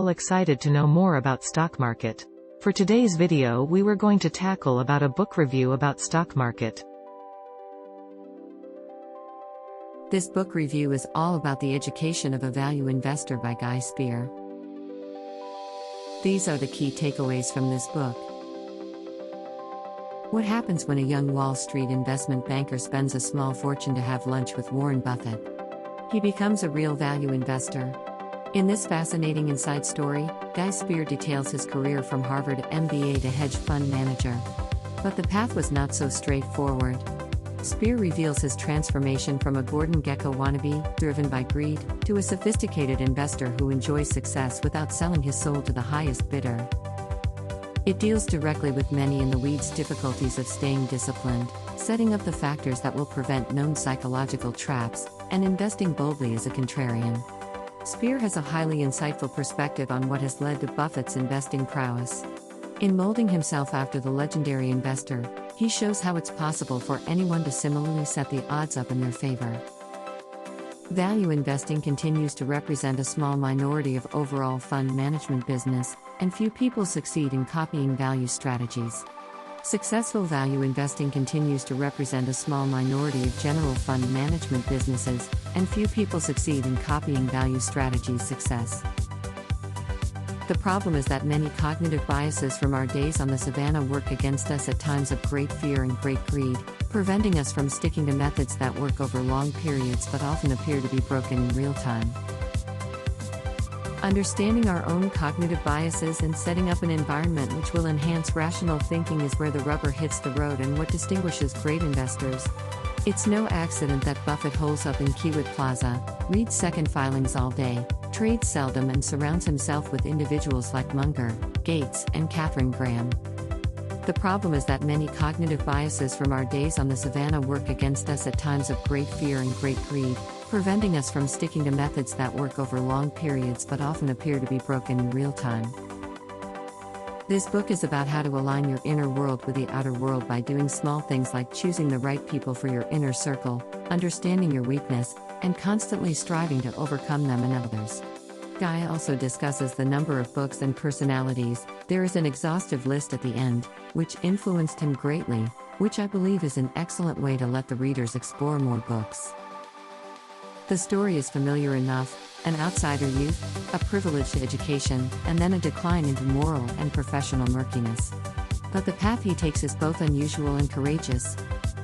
all excited to know more about stock market. For today's video we were going to tackle about a book review about stock market. This book review is all about the education of a value investor by Spier. These are the key takeaways from this book. What happens when a young Wall Street investment banker spends a small fortune to have lunch with Warren Buffett? He becomes a real value investor. In this fascinating inside story, Spier details his career from Harvard MBA to hedge fund manager. But the path was not so straightforward. Spier reveals his transformation from a Gordon Gekko wannabe, driven by greed, to a sophisticated investor who enjoys success without selling his soul to the highest bidder. It deals directly with many in the weeds difficulties of staying disciplined, setting up the factors that will prevent known psychological traps, and investing boldly as a contrarian. Spier has a highly insightful perspective on what has led to Buffett's investing prowess. In molding himself after the legendary investor, he shows how it's possible for anyone to similarly set the odds up in their favor. Value investing continues to represent a small minority of overall fund management business, and few people succeed in copying value strategies. Successful value investing continues to represent a small minority of general fund management businesses, and few people succeed in copying value strategies' success. The problem is that many cognitive biases from our days on the savannah work against us at times of great fear and great greed, preventing us from sticking to methods that work over long periods but often appear to be broken in real time. Understanding our own cognitive biases and setting up an environment which will enhance rational thinking is where the rubber hits the road and what distinguishes great investors. It's no accident that Buffett holes up in Kiewit Plaza, reads second filings all day, trades seldom and surrounds himself with individuals like Munger, Gates, and Katharine Graham. The problem is that many cognitive biases from our days on the savannah work against us at times of great fear and great greed, preventing us from sticking to methods that work over long periods but often appear to be broken in real time. This book is about how to align your inner world with the outer world by doing small things like choosing the right people for your inner circle, understanding your weakness, and constantly striving to overcome them in others. Guy also discusses the number of books and personalities. There is an exhaustive list at the end, which influenced him greatly, which I believe is an excellent way to let the readers explore more books. The story is familiar enough: an outsider youth, a privileged education, and then a decline into moral and professional murkiness. But the path he takes is both unusual and courageous.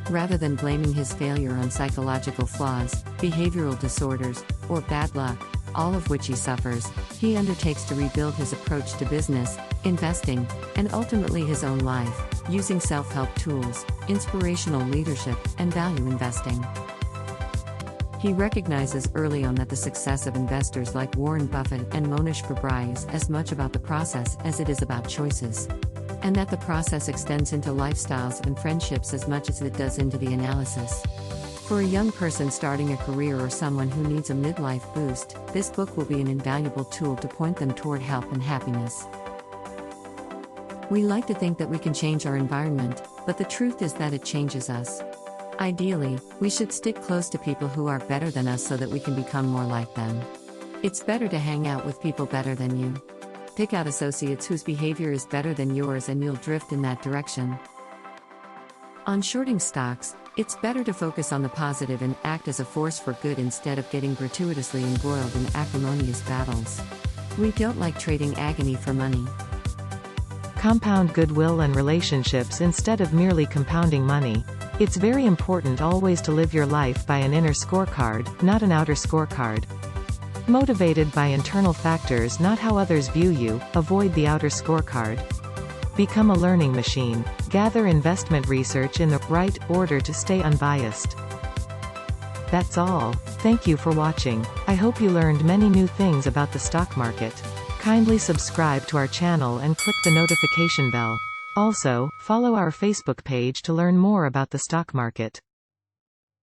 Rather than blaming his failure on psychological flaws, behavioral disorders, or bad luck, all of which he suffers, he undertakes to rebuild his approach to business, investing, and ultimately his own life, using self-help tools, inspirational leadership, and value investing. He recognizes early on that the success of investors like Warren Buffett and Mohnish Pabrai is as much about the process as it is about choices. And that the process extends into lifestyles and friendships as much as it does into the analysis. For a young person starting a career or someone who needs a midlife boost, this book will be an invaluable tool to point them toward health and happiness. We like to think that we can change our environment, but the truth is that it changes us. Ideally, we should stick close to people who are better than us so that we can become more like them. It's better to hang out with people better than you. Pick out associates whose behavior is better than yours and you'll drift in that direction. On shorting stocks, it's better to focus on the positive and act as a force for good instead of getting gratuitously embroiled in acrimonious battles. We don't like trading agony for money. Compound goodwill and relationships instead of merely compounding money. It's very important always to live your life by an inner scorecard, not an outer scorecard. Motivated by internal factors, not how others view you. Avoid the outer scorecard. Become a learning machine. Gather investment research in the right order to stay unbiased. That's all. Thank you for watching. I hope you learned many new things about the stock market. Kindly subscribe to our channel and click the notification bell. Also, follow our Facebook page to learn more about the stock market.